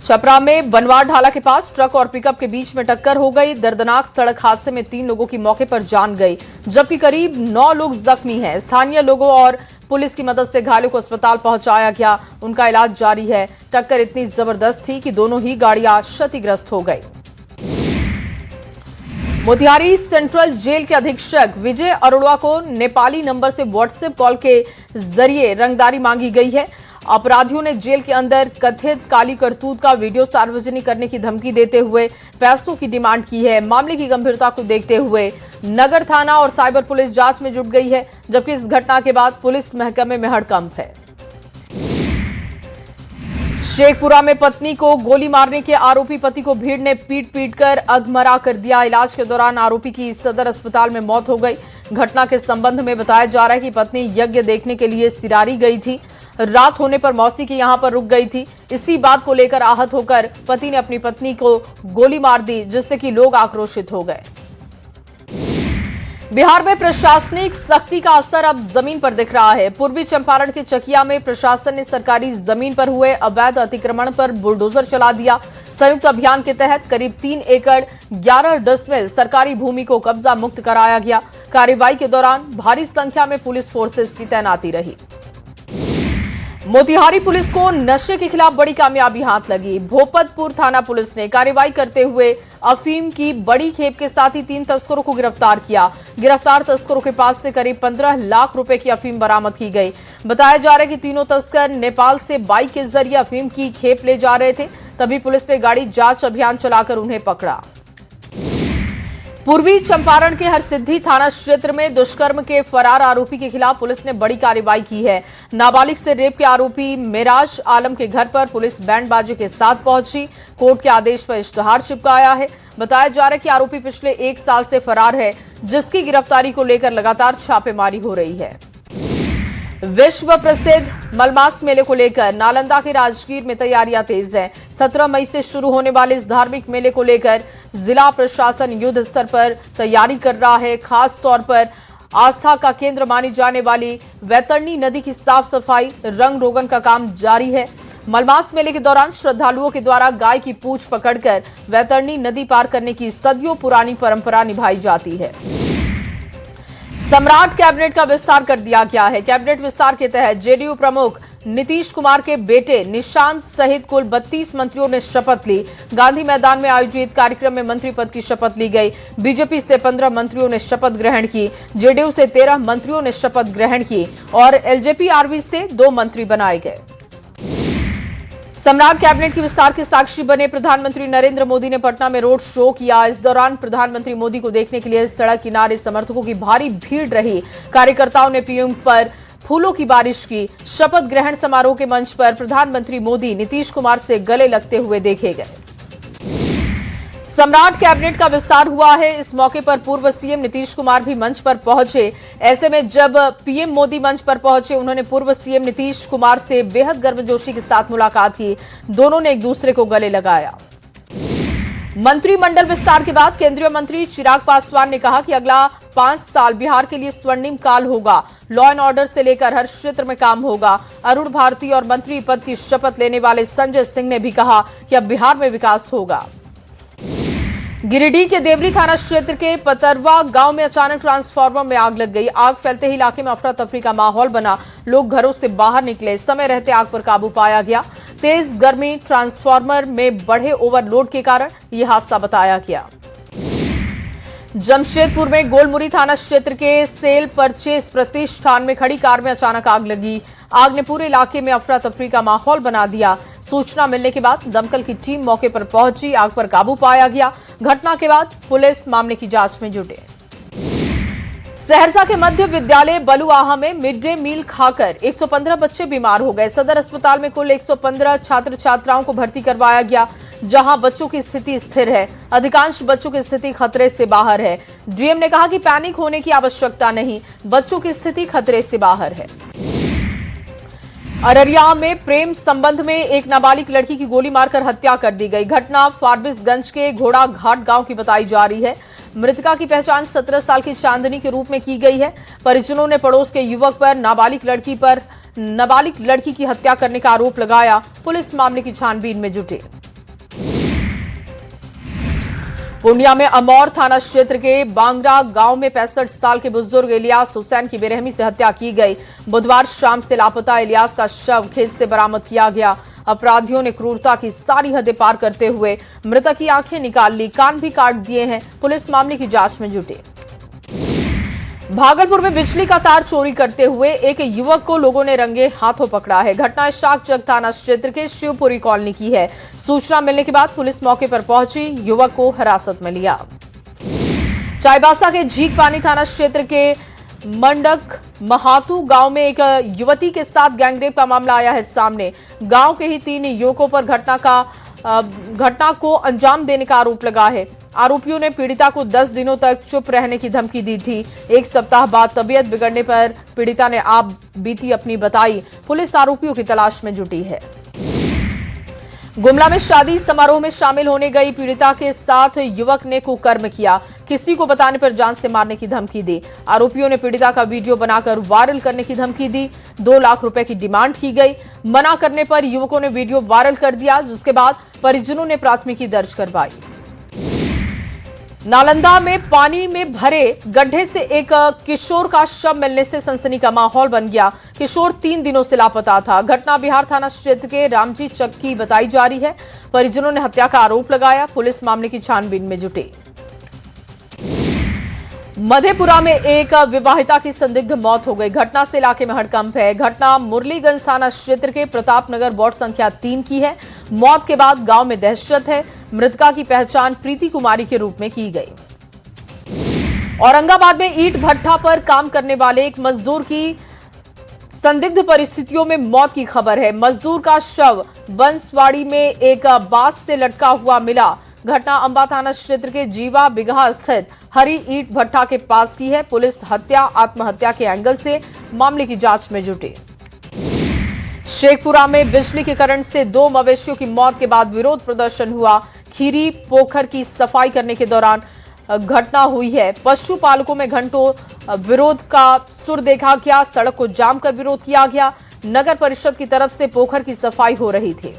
छपरा में बनवार ढाला के पास ट्रक और पिकअप के बीच में टक्कर हो गई। दर्दनाक सड़क हादसे में 3 लोगों की मौके पर जान गई, जबकि करीब 9 लोग जख्मी हैं। स्थानीय लोगों और पुलिस की मदद से घायलों को अस्पताल पहुंचाया गया, उनका इलाज जारी है। टक्कर इतनी जबरदस्त थी कि दोनों ही गाड़ियां क्षतिग्रस्त हो गई। मोतिहारी सेंट्रल जेल के अधीक्षक विजय अरोड़ा को नेपाली नंबर से व्हाट्सएप कॉल के जरिए रंगदारी मांगी गई है। अपराधियों ने जेल के अंदर कथित काली करतूत का वीडियो सार्वजनिक करने की धमकी देते हुए पैसों की डिमांड की है। मामले की गंभीरता को देखते हुए नगर थाना और साइबर पुलिस जांच में जुट गई है, जबकि इस घटना के बाद पुलिस महकमे में हड़कंप है। शेखपुरा में पत्नी को गोली मारने के आरोपी पति को भीड़ ने पीट कर अधमरा कर दिया। इलाज के दौरान आरोपी की सदर अस्पताल में मौत हो गई। घटना के संबंध में बताया जा रहा है कि पत्नी यज्ञ देखने के लिए सिरारी गई थी। रात होने पर मौसी के यहां पर रुक गई थी। इसी बात को लेकर आहत होकर पति ने अपनी पत्नी को गोली मार दी, जिससे कि लोग आक्रोशित हो गए। बिहार में प्रशासनिक सख्ती का असर अब जमीन पर दिख रहा है। पूर्वी चंपारण के चकिया में प्रशासन ने सरकारी जमीन पर हुए अवैध अतिक्रमण पर बुलडोजर चला दिया। संयुक्त अभियान के तहत करीब 3 एकड़ 11 डिसमिल सरकारी भूमि को कब्जा मुक्त कराया गया। कार्रवाई के दौरान भारी संख्या में पुलिस फोर्सेस की तैनाती रही। मोतिहारी पुलिस को नशे के खिलाफ बड़ी कामयाबी हाथ लगी। भोपतपुर थाना पुलिस ने कार्रवाई करते हुए अफीम की बड़ी खेप के साथ ही 3 तस्करों को गिरफ्तार किया। गिरफ्तार तस्करों के पास से करीब 15 लाख रुपए की अफीम बरामद की गई। बताया जा रहा है कि तीनों तस्कर नेपाल से बाइक के जरिए अफीम की खेप ले जा रहे थे, तभी पुलिस ने गाड़ी जांच अभियान चलाकर उन्हें पकड़ा। पूर्वी चंपारण के हरसिद्धि थाना क्षेत्र में दुष्कर्म के फरार आरोपी के खिलाफ पुलिस ने बड़ी कार्रवाई की है। नाबालिग से रेप के आरोपी मेराज आलम के घर पर पुलिस बैंड बाजे के साथ पहुंची। कोर्ट के आदेश पर इश्तेहार चिपकाया है। बताया जा रहा है कि आरोपी पिछले 1 साल से फरार है, जिसकी गिरफ्तारी को लेकर लगातार छापेमारी हो रही है। विश्व प्रसिद्ध मलमास मेले को लेकर नालंदा के राजगीर में तैयारियां तेज हैं। 17 मई से शुरू होने वाले इस धार्मिक मेले को लेकर जिला प्रशासन युद्ध स्तर पर तैयारी कर रहा है। खास तौर पर आस्था का केंद्र मानी जाने वाली वैतरणी नदी की साफ सफाई, रंग रोगन का काम जारी है। मलमास मेले के दौरान श्रद्धालुओं के द्वारा गाय की पूंछ पकड़कर वैतरणी नदी पार करने की सदियों पुरानी परंपरा निभाई जाती है। सम्राट कैबिनेट का विस्तार कर दिया गया है। कैबिनेट विस्तार के तहत जेडीयू प्रमुख नीतीश कुमार के बेटे निशांत सहित कुल 32 मंत्रियों ने शपथ ली। गांधी मैदान में आयोजित कार्यक्रम में मंत्री पद की शपथ ली गई। बीजेपी से 15 मंत्रियों ने शपथ ग्रहण की, जेडीयू से 13 मंत्रियों ने शपथ ग्रहण की और एलजेपी आरवी से 2 मंत्री बनाए गए। सम्राट कैबिनेट के विस्तार के साक्षी बने प्रधानमंत्री नरेंद्र मोदी ने पटना में रोड शो किया। इस दौरान प्रधानमंत्री मोदी को देखने के लिए सड़क किनारे समर्थकों की भारी भीड़ रही। कार्यकर्ताओं ने पीएम पर फूलों की बारिश की। शपथ ग्रहण समारोह के मंच पर प्रधानमंत्री मोदी नीतीश कुमार से गले लगते हुए देखे गए। सम्राट कैबिनेट का विस्तार हुआ है। इस मौके पर पूर्व सीएम नीतीश कुमार भी मंच पर पहुंचे। ऐसे में जब पीएम मोदी मंच पर पहुंचे, उन्होंने पूर्व सीएम नीतीश कुमार से बेहद गर्मजोशी के साथ मुलाकात की। दोनों ने एक दूसरे को गले लगाया। मंत्रिमंडल विस्तार के बाद केंद्रीय मंत्री चिराग पासवान ने कहा कि अगला 5 साल बिहार के लिए स्वर्णिम काल होगा। लॉ एंड ऑर्डर से लेकर हर क्षेत्र में काम होगा। अरुण भारती और मंत्री पद की शपथ लेने वाले संजय सिंह ने भी कहा कि अब बिहार में विकास होगा। गिरिडीह के देवरी थाना क्षेत्र के पतरवा गांव में अचानक ट्रांसफार्मर में आग लग गई। आग फैलते ही इलाके में अफरा तफरी का माहौल बना। लोग घरों से बाहर निकले, समय रहते आग पर काबू पाया गया। तेज गर्मी ट्रांसफार्मर में बढ़े ओवरलोड के कारण यह हादसा बताया गया। जमशेदपुर में गोलमुरी थाना क्षेत्र के सेल परचेस प्रतिष्ठान में खड़ी कार में अचानक आग लगी। आग ने पूरे इलाके में अफरा तफरी का माहौल बना दिया। सूचना मिलने के बाद दमकल की टीम मौके पर पहुंची, आग पर काबू पाया गया। घटना के बाद पुलिस मामले की जांच में जुटे। सहरसा के मध्य विद्यालय बलुआहा में मिड डे मील खाकर 115 बच्चे बीमार हो गए। सदर अस्पताल में कुल 115 छात्र छात्राओं को भर्ती करवाया गया, जहां बच्चों की स्थिति स्थिर है। अधिकांश बच्चों की स्थिति खतरे से बाहर है। डीएम ने कहा कि पैनिक होने की आवश्यकता नहीं, बच्चों की स्थिति खतरे से बाहर है। अररिया में प्रेम संबंध में एक नाबालिग लड़की की गोली मारकर हत्या कर दी गई। घटना फारबिसगंज के घोड़ा घाट गांव की बताई जा रही है। मृतका की पहचान 17 साल की चांदनी के रूप में की गई है। परिजनों ने पड़ोस के युवक पर नाबालिग लड़की की हत्या करने का आरोप लगाया। पुलिस मामले की छानबीन में जुटी। पूर्णिया में अमौर थाना क्षेत्र के बांगरा गांव में 65 साल के बुजुर्ग इलियास हुसैन की बेरहमी से हत्या की गई। बुधवार शाम से लापता इलियास का शव खेत से बरामद किया गया। अपराधियों ने क्रूरता की सारी हदें पार करते हुए मृतक की आंखें निकाल ली, कान भी काट दिए हैं। पुलिस मामले की जांच में जुटी। भागलपुर में बिजली का तार चोरी करते हुए एक युवक को लोगों ने रंगे हाथों पकड़ा है। घटना शाकचक थाना क्षेत्र के शिवपुरी कॉलोनी की है। सूचना मिलने के बाद पुलिस मौके पर पहुंची, युवक को हिरासत में लिया। चाईबासा के झीक पानी थाना क्षेत्र के मंडक महातू गांव में एक युवती के साथ गैंगरेप का मामला आया है सामने। गांव के ही 3 युवकों पर घटना को अंजाम देने का आरोप लगा है। आरोपियों ने पीड़िता को 10 दिनों तक चुप रहने की धमकी दी थी। 1 सप्ताह बाद तबीयत बिगड़ने पर पीड़िता ने आप बीती अपनी बताई। पुलिस आरोपियों की तलाश में जुटी है। गुमला में शादी समारोह में शामिल होने गई पीड़िता के साथ युवक ने कुकर्म किया। किसी को बताने पर जान से मारने की धमकी दी। आरोपियों ने पीड़िता का वीडियो बनाकर वायरल करने की धमकी दी। 2 लाख रुपए की डिमांड की गई। मना करने पर युवकों ने वीडियो वायरल कर दिया, जिसके बाद परिजनों ने प्राथमिकी दर्ज करवाई। नालंदा में पानी में भरे गड्ढे से एक किशोर का शव मिलने से सनसनी का माहौल बन गया। किशोर 3 दिनों से लापता था। घटना बिहार थाना क्षेत्र के रामजी चक की बताई जा रही है। परिजनों ने हत्या का आरोप लगाया। पुलिस मामले की छानबीन में जुटी। मधेपुरा में एक विवाहिता की संदिग्ध मौत हो गई। घटना से इलाके में हड़कंप है। घटना मुरलीगंज थाना क्षेत्र के प्रताप नगर वार्ड संख्या 3 की है। मौत के बाद गांव में दहशत है। मृतका की पहचान प्रीति कुमारी के रूप में की गई। औरंगाबाद में ईंट भट्ठा पर काम करने वाले एक मजदूर की संदिग्ध परिस्थितियों में मौत की खबर है। मजदूर का शव बंसवाड़ी में एक बांस से लटका हुआ मिला। घटना अंबा थाना क्षेत्र के जीवा बिगहा स्थित हरी ईंट भट्ठा के पास की है। पुलिस हत्या आत्महत्या के एंगल से मामले की जांच में जुटी। शेखपुरा में बिजली के करंट से 2 मवेशियों की मौत के बाद विरोध प्रदर्शन हुआ। खीरी पोखर की सफाई करने के दौरान घटना हुई है। पशुपालकों में घंटों विरोध का सुर देखा गया। सड़क को जाम कर विरोध किया गया। नगर परिषद की तरफ से पोखर की सफाई हो रही थी।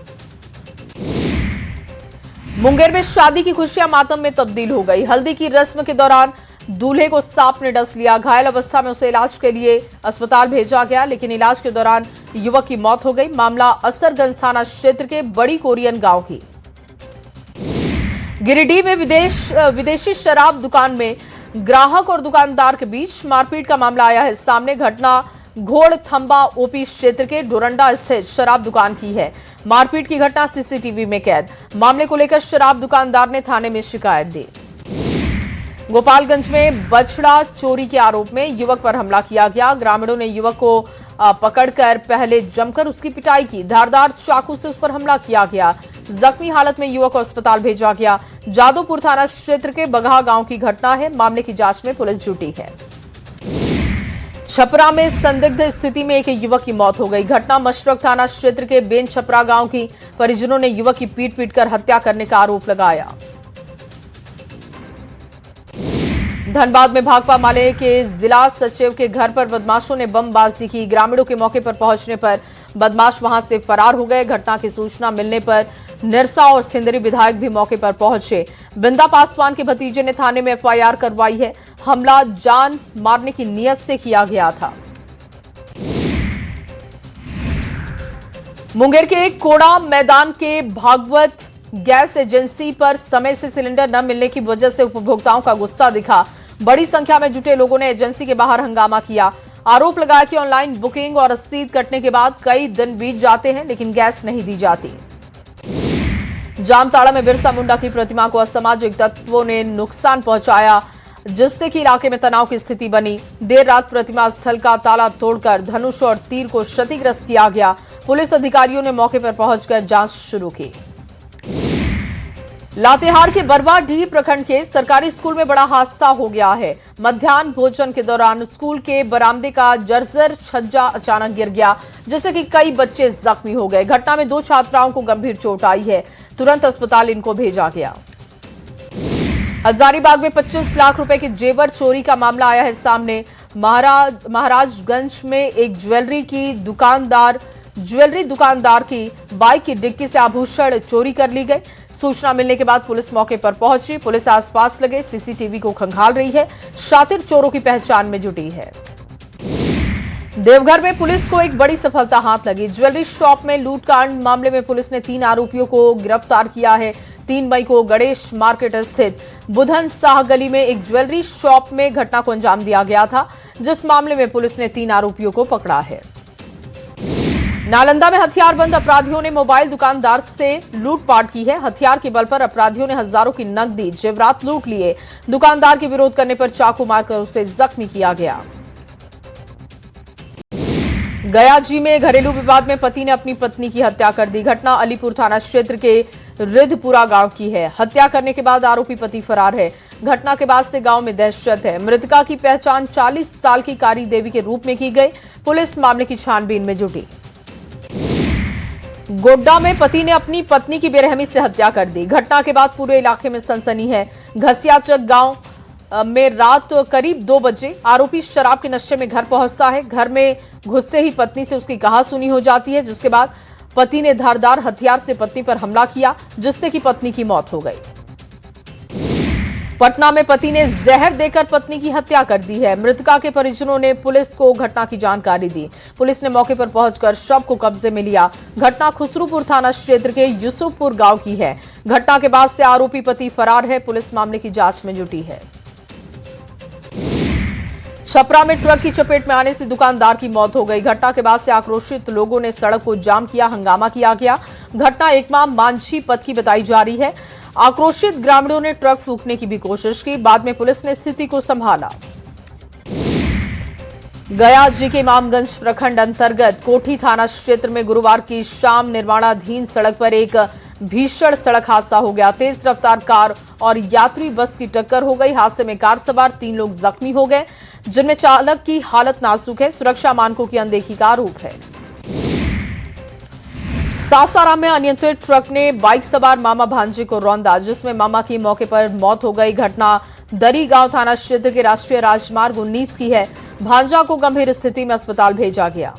मुंगेर में शादी की खुशियां मातम में तब्दील हो गई। हल्दी की रस्म के दौरान दूल्हे को सांप ने डस लिया। घायल अवस्था में उसे इलाज के लिए अस्पताल भेजा गया, लेकिन इलाज के दौरान युवक की मौत हो गई। मामला असरगंज थाना क्षेत्र के बड़ी कोरियन गांव की। गिरिडीह में विदेशी शराब दुकान में ग्राहक और दुकानदार के बीच मारपीट का मामला आया है सामने। घटना घोड़ थंबा ओपी क्षेत्र के डोरंडा स्थित शराब दुकान की है। मारपीट की घटना सीसीटीवी में कैद। मामले को लेकर शराब दुकानदार ने थाने में शिकायत दी। गोपालगंज में बछड़ा चोरी के आरोप में युवक पर हमला किया गया। ग्रामीणों ने युवक को पकड़कर पहले जमकर उसकी पिटाई की। धारदार चाकू से उस पर हमला किया गया। जख्मी हालत में युवक को अस्पताल भेजा गया। जादोपुर थाना क्षेत्र के बगहा गांव की घटना है। मामले की जांच में पुलिस जुटी है। छपरा में संदिग्ध स्थिति में एक युवक की मौत हो गई। घटना मशरक थाना क्षेत्र के बेन छपरा गांव की। परिजनों ने युवक की पीट कर हत्या करने का आरोप लगाया। धनबाद में भाकपा माले के जिला सचिव के घर पर बदमाशों ने बमबाजी की। ग्रामीणों के मौके पर पहुंचने पर बदमाश वहां से फरार हो गए। घटना की सूचना मिलने पर निरसा और सिंदरी विधायक भी मौके पर पहुंचे। बिंदा पासवान के भतीजे ने थाने में एफआईआर करवाई है। हमला जान मारने की नीयत से किया गया था। मुंगेर के कोड़ा मैदान के भागवत गैस एजेंसी पर समय से सिलेंडर न मिलने की वजह से उपभोक्ताओं का गुस्सा दिखा। बड़ी संख्या में जुटे लोगों ने एजेंसी के बाहर हंगामा किया। आरोप लगाया कि ऑनलाइन बुकिंग और रसीद कटने के बाद कई दिन बीत जाते हैं, लेकिन गैस नहीं दी जाती। जामताड़ा में बिरसा मुंडा की प्रतिमा को असामाजिक तत्वों ने नुकसान पहुंचाया, जिससे कि इलाके में तनाव की स्थिति बनी। देर रात प्रतिमा स्थल का ताला तोड़कर धनुष और तीर को क्षतिग्रस्त किया गया। पुलिस अधिकारियों ने मौके पर पहुंचकर जांच शुरू की। लातेहार के बरवाडीह प्रखंड के सरकारी स्कूल में बड़ा हादसा हो गया है। मध्याह्न भोजन के दौरान स्कूल के बरामदे का जर्जर छज्जा अचानक गिर गया, जिससे कि कई बच्चे जख्मी हो गए। घटना में 2 छात्राओं को गंभीर चोट आई है। तुरंत अस्पताल इनको भेजा गया। हजारीबाग में 25 लाख रुपए के जेवर चोरी का मामला आया है सामने। महाराजगंज में एक ज्वेलरी की दुकानदार ज्वेलरी दुकानदार की बाइक की डिक्की से आभूषण चोरी कर ली गई। सूचना मिलने के बाद पुलिस मौके पर पहुंची। पुलिस आसपास लगे सीसीटीवी को खंगाल रही है, शातिर चोरों की पहचान में जुटी है। देवघर में पुलिस को एक बड़ी सफलता हाथ लगी। ज्वेलरी शॉप में लूटकांड मामले में पुलिस ने 3 आरोपियों को गिरफ्तार किया है। 3 मई को गणेश मार्केट स्थित बुधन शाह गली में एक ज्वेलरी शॉप में घटना को अंजाम दिया गया था, जिस मामले में पुलिस ने 3 आरोपियों को पकड़ा है। नालंदा में हथियारबंद अपराधियों ने मोबाइल दुकानदार से लूटपाट की है। हथियार के बल पर अपराधियों ने हजारों की नकदी जेवरात लूट लिए। दुकानदार के विरोध करने पर चाकू मारकर उसे जख्मी किया गया। गया जी में घरेलू विवाद में पति ने अपनी पत्नी की हत्या कर दी। घटना अलीपुर थाना क्षेत्र के रिधपुरा गांव की है। हत्या करने के बाद आरोपी पति फरार है। घटना के बाद से गांव में दहशत है। मृतका की पहचान 40 साल की कारी देवी के रूप में की गई। पुलिस मामले की छानबीन में जुटी। गोड्डा में पति ने अपनी पत्नी की बेरहमी से हत्या कर दी। घटना के बाद पूरे इलाके में सनसनी है। घसियाचक गांव में रात करीब 2 बजे आरोपी शराब के नशे में घर पहुंचता है। घर में घुसते ही पत्नी से उसकी कहासुनी हो जाती है, जिसके बाद पति ने धारदार हथियार से पत्नी पर हमला किया, जिससे कि पत्नी की मौत हो गई। पटना में पति ने जहर देकर पत्नी की हत्या कर दी है। मृतका के परिजनों ने पुलिस को घटना की जानकारी दी। पुलिस ने मौके पर पहुंचकर शव को कब्जे में लिया। घटना खुसरूपुर थाना क्षेत्र के यूसुफपुर गांव की है। घटना के बाद से आरोपी पति फरार है। पुलिस मामले की जांच में जुटी है। छपरा में ट्रक की चपेट में आने से दुकानदार की मौत हो गई। घटना के बाद से आक्रोशित लोगों ने सड़क को जाम किया, हंगामा किया गया। घटना एकमा मांझी पथ की बताई जा रही है। आक्रोशित ग्रामीणों ने ट्रक फूंकने की भी कोशिश की। बाद में पुलिस ने स्थिति को संभाला। गया जी के इमामगंज प्रखंड अंतर्गत कोठी थाना क्षेत्र में गुरुवार की शाम निर्माणाधीन सड़क पर एक भीषण सड़क हादसा हो गया। तेज रफ्तार कार और यात्री बस की टक्कर हो गई। हादसे में कार सवार 3 लोग जख्मी हो गए, जिनमें चालक की हालत नाजुक है। सुरक्षा मानकों की अनदेखी का आरोप है। सासाराम में अनियंत्रित ट्रक ने बाइक सवार मामा भांजे को रौंदा, जिसमें मामा की मौके पर मौत हो गई। घटना दरी गांव थाना क्षेत्र के राष्ट्रीय राजमार्ग 19 की है। भांजा को गंभीर स्थिति में अस्पताल भेजा गया।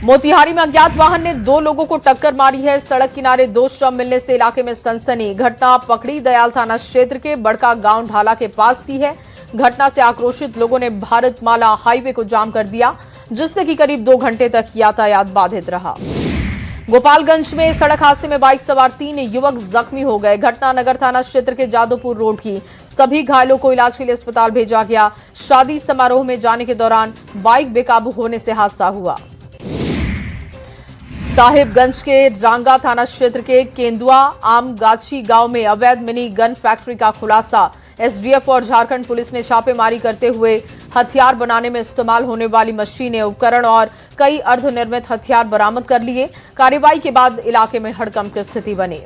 मोतिहारी में अज्ञात वाहन ने 2 लोगों को टक्कर मारी है। सड़क किनारे 2 शव मिलने से इलाके में सनसनी। घटना पकड़ी दयाल थाना क्षेत्र के बड़का गांव ढाला के पास की है। घटना से आक्रोशित लोगों ने भारतमाला हाईवे को जाम कर दिया, जिससे कि करीब 2 घंटे तक यातायात बाधित रहा। गोपालगंज में सड़क हादसे में बाइक सवार 3 युवक जख्मी हो गए। घटना नगर थाना क्षेत्र के जादवपुर रोड की। सभी घायलों को इलाज के लिए अस्पताल भेजा गया। शादी समारोह में जाने के दौरान बाइक बेकाबू होने से हादसा हुआ। साहिबगंज के रांगा थाना क्षेत्र के केंदुआ आमगाछी गांव में अवैध मिनी गन फैक्ट्री का खुलासा। एसडीएफ और झारखंड पुलिस ने छापेमारी करते हुए हथियार बनाने में इस्तेमाल होने वाली मशीनें, उपकरण और कई अर्धनिर्मित हथियार बरामद कर लिए। कार्रवाई के बाद इलाके में हड़कंप की स्थिति बनी।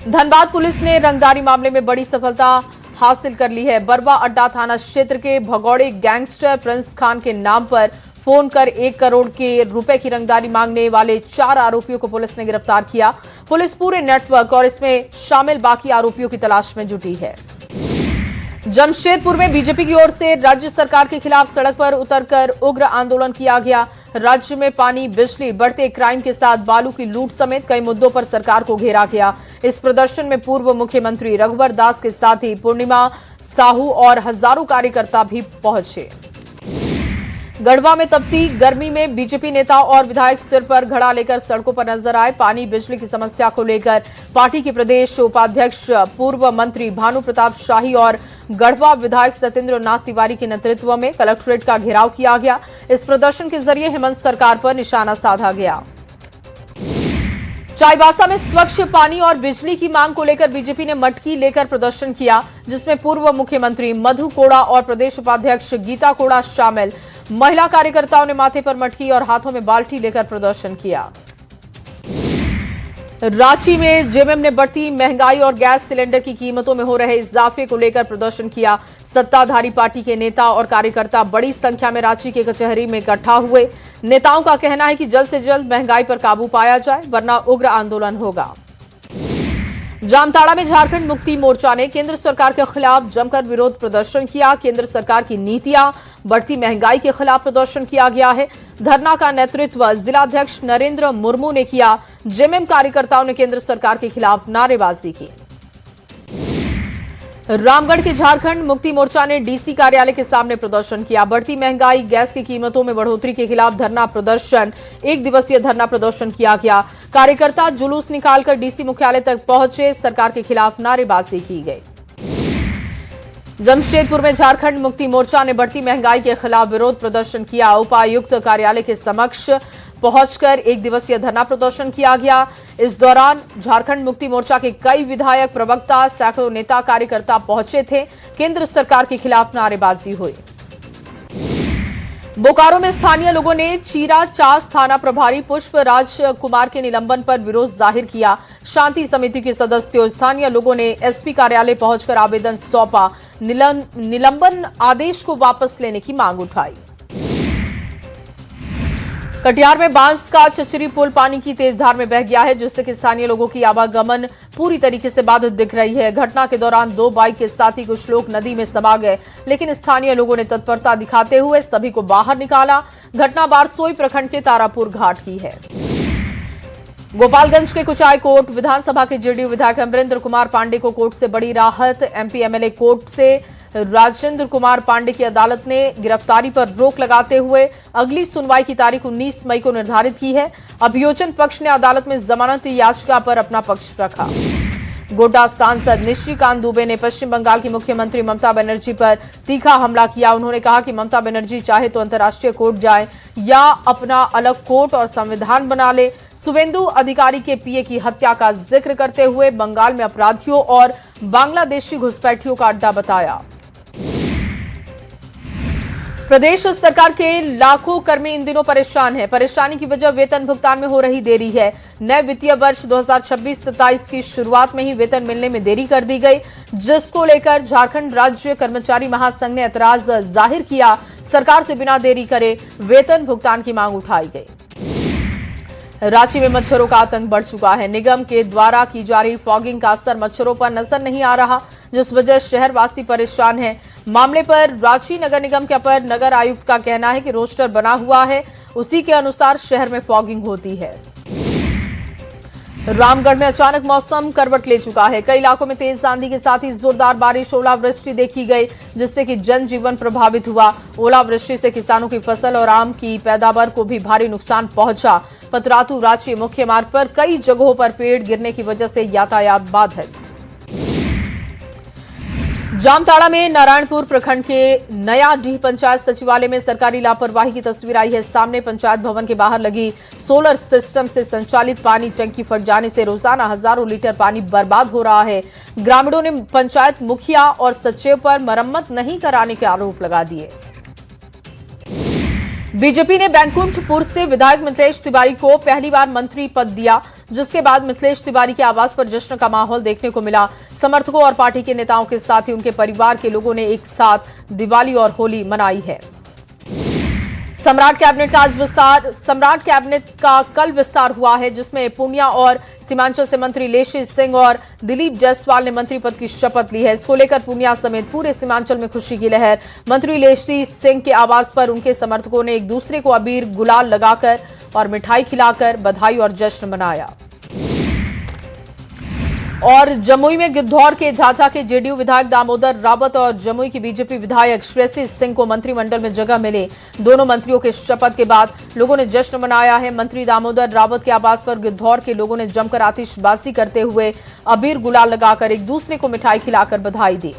धनबाद पुलिस ने रंगदारी मामले में बड़ी सफलता हासिल कर ली है। बरवा अड्डा थाना क्षेत्र के भगौड़े गैंगस्टर प्रिंस खान के नाम पर फोन कर 1 करोड़ के रुपए की रंगदारी मांगने वाले 4 आरोपियों को पुलिस ने गिरफ्तार किया। पुलिस पूरे नेटवर्क और इसमें शामिल बाकी आरोपियों की तलाश में जुटी है। जमशेदपुर में बीजेपी की ओर से राज्य सरकार के खिलाफ सड़क पर उतरकर उग्र आंदोलन किया गया। राज्य में पानी, बिजली, बढ़ते क्राइम के साथ बालू की लूट समेत कई मुद्दों पर सरकार को घेरा गया। इस प्रदर्शन में पूर्व मुख्यमंत्री रघुवर दास के साथ ही पूर्णिमा साहू और हजारों कार्यकर्ता भी पहुंचे। गढ़वा में तपती गर्मी में बीजेपी नेता और विधायक सिर पर घड़ा लेकर सड़कों पर नजर आए। पानी, बिजली की समस्या को लेकर पार्टी के प्रदेश उपाध्यक्ष पूर्व मंत्री भानु प्रताप शाही और गढ़वा विधायक सत्येंद्र नाथ तिवारी के नेतृत्व में कलेक्ट्रेट का घेराव किया गया। इस प्रदर्शन के जरिए हेमंत सरकार पर निशाना साधा गया। चाईबासा में स्वच्छ पानी और बिजली की मांग को लेकर बीजेपी ने मटकी लेकर प्रदर्शन किया, जिसमें पूर्व मुख्यमंत्री मधु कोड़ा और प्रदेश उपाध्यक्ष गीता कोड़ा शामिल। महिला कार्यकर्ताओं ने माथे पर मटकी और हाथों में बाल्टी लेकर प्रदर्शन किया। रांची में जेएमएम ने बढ़ती महंगाई और गैस सिलेंडर की कीमतों में हो रहे इजाफे को लेकर प्रदर्शन किया। सत्ताधारी पार्टी के नेता और कार्यकर्ता बड़ी संख्या में रांची के कचहरी में इकट्ठा हुए। नेताओं का कहना है कि जल्द से जल्द महंगाई पर काबू पाया जाए, वरना उग्र आंदोलन होगा। जामताड़ा में झारखंड मुक्ति मोर्चा ने केंद्र सरकार के खिलाफ जमकर विरोध प्रदर्शन किया। केंद्र सरकार की नीतियां, बढ़ती महंगाई के खिलाफ प्रदर्शन किया गया है। धरना का नेतृत्व जिलाध्यक्ष नरेंद्र मुर्मू ने किया। जेएमएम कार्यकर्ताओं ने केंद्र सरकार के खिलाफ नारेबाजी की। रामगढ़ के झारखंड मुक्ति मोर्चा ने डीसी कार्यालय के सामने प्रदर्शन किया। बढ़ती महंगाई, गैस की कीमतों में बढ़ोतरी के खिलाफ धरना प्रदर्शन, एक दिवसीय धरना प्रदर्शन किया गया। कार्यकर्ता जुलूस निकालकर डीसी मुख्यालय तक पहुंचे। सरकार के खिलाफ नारेबाजी की गई। जमशेदपुर में झारखंड मुक्ति मोर्चा ने बढ़ती महंगाई के खिलाफ विरोध प्रदर्शन किया। उपायुक्त कार्यालय के समक्ष पहुंचकर एक दिवसीय धरना प्रदर्शन किया गया। इस दौरान झारखंड मुक्ति मोर्चा के कई विधायक, प्रवक्ता, सैकड़ों नेता कार्यकर्ता पहुंचे थे। केंद्र सरकार के खिलाफ नारेबाजी हुई। बोकारो में स्थानीय लोगों ने चीरा चास थाना प्रभारी पुष्प राज कुमार के निलंबन पर विरोध जाहिर किया। शांति समिति के सदस्यों, स्थानीय लोगों ने एसपी कार्यालय पहुंचकर आवेदन सौंपा। निलंबन आदेश को वापस लेने की मांग उठाई। कटिहार में बांस का चचरी पुल पानी की तेज धार में बह गया है, जिससे कि स्थानीय लोगों की आवागमन पूरी तरीके से बाधित दिख रही है। घटना के दौरान 2 बाइक के साथ ही कुछ लोग नदी में समा गए, लेकिन स्थानीय लोगों ने तत्परता दिखाते हुए सभी को बाहर निकाला। घटना बारसोई प्रखंड के तारापुर घाट की है। गोपालगंज के कुचाई कोर्ट विधानसभा के जेडीयू विधायक अमरेंद्र कुमार पांडे को कोर्ट से बड़ी राहत। एमपी एमएलए कोर्ट से राजेंद्र कुमार पांडे की अदालत ने गिरफ्तारी पर रोक लगाते हुए अगली सुनवाई की तारीख 19 मई को निर्धारित की है। अभियोजन पक्ष ने अदालत में जमानत याचिका पर अपना पक्ष रखा। गोड्डा सांसद निशिकांत दुबे ने पश्चिम बंगाल की मुख्यमंत्री ममता बनर्जी पर तीखा हमला किया। उन्होंने कहा कि ममता बनर्जी चाहे तो अंतर्राष्ट्रीय कोर्ट जाए या अपना अलग कोर्ट और संविधान बना ले। शुवेंदु अधिकारी के पीए की हत्या का जिक्र करते हुए बंगाल में अपराधियों और बांग्लादेशी घुसपैठियों का अड्डा बताया। प्रदेश सरकार के लाखों कर्मी इन दिनों परेशान हैं। परेशानी की वजह वेतन भुगतान में हो रही देरी है। नए वित्तीय वर्ष 2026-27 की शुरुआत में ही वेतन मिलने में देरी कर दी गई, जिसको लेकर झारखंड राज्य कर्मचारी महासंघ ने ऐतराज जाहिर किया। सरकार से बिना देरी करे वेतन भुगतान की मांग उठाई गई। रांची में मच्छरों का आतंक बढ़ चुका है। निगम के द्वारा की जा रही फॉगिंग का असर मच्छरों पर नजर नहीं आ रहा, जिस वजह शहरवासी परेशान हैं। मामले पर रांची नगर निगम के अपर नगर आयुक्त का कहना है कि रोस्टर बना हुआ है, उसी के अनुसार शहर में फॉगिंग होती है। रामगढ़ में अचानक मौसम करवट ले चुका है। कई इलाकों में तेज आंधी के साथ ही जोरदार बारिश, ओलावृष्टि देखी गई, जिससे कि जनजीवन प्रभावित हुआ। ओलावृष्टि से किसानों की फसल और आम की पैदावार को भी भारी नुकसान पहुंचा। पतरातू रांची मुख्य मार्ग पर कई जगहों पर पेड़ गिरने की वजह से यातायात बाधित। जामताड़ा में नारायणपुर प्रखंड के नया डीह पंचायत सचिवालय में सरकारी लापरवाही की तस्वीर आई है सामने। पंचायत भवन के बाहर लगी सोलर सिस्टम से संचालित पानी टंकी फट जाने से रोजाना हजारों लीटर पानी बर्बाद हो रहा है। ग्रामीणों ने पंचायत मुखिया और सचिव पर मरम्मत नहीं कराने के आरोप लगा दिए। बीजेपी ने बैकुंठपुर से विधायक मिथिलेश तिवारी को पहली बार मंत्री पद दिया, जिसके बाद मिथिलेश तिवारी के आवास पर जश्न का माहौल देखने को मिला। समर्थकों और पार्टी के नेताओं के साथ ही उनके परिवार के लोगों ने एक साथ दिवाली और होली मनाई है। सम्राट कैबिनेट का कल विस्तार हुआ है, जिसमें पूर्णिया और सीमांचल से मंत्री लेशी सिंह और दिलीप जायसवाल ने मंत्री पद की शपथ ली है। इसको लेकर पूर्णिया समेत पूरे सीमांचल में खुशी की लहर। मंत्री लेशी सिंह के आवास पर उनके समर्थकों ने एक दूसरे को अबीर गुलाल लगाकर और मिठाई खिलाकर बधाई और जश्न मनाया। और जमुई में गिद्धौर के झाझा के जेडीयू विधायक दामोदर रावत और जमुई की बीजेपी विधायक श्रेयसी सिंह को मंत्रिमंडल में जगह मिली। दोनों मंत्रियों के शपथ के बाद लोगों ने जश्न मनाया है। मंत्री दामोदर रावत के आवास पर गिद्धौर के लोगों ने जमकर आतिशबाजी करते हुए अबीर गुलाल लगाकर एक दूसरे को मिठाई खिलाकर बधाई दी।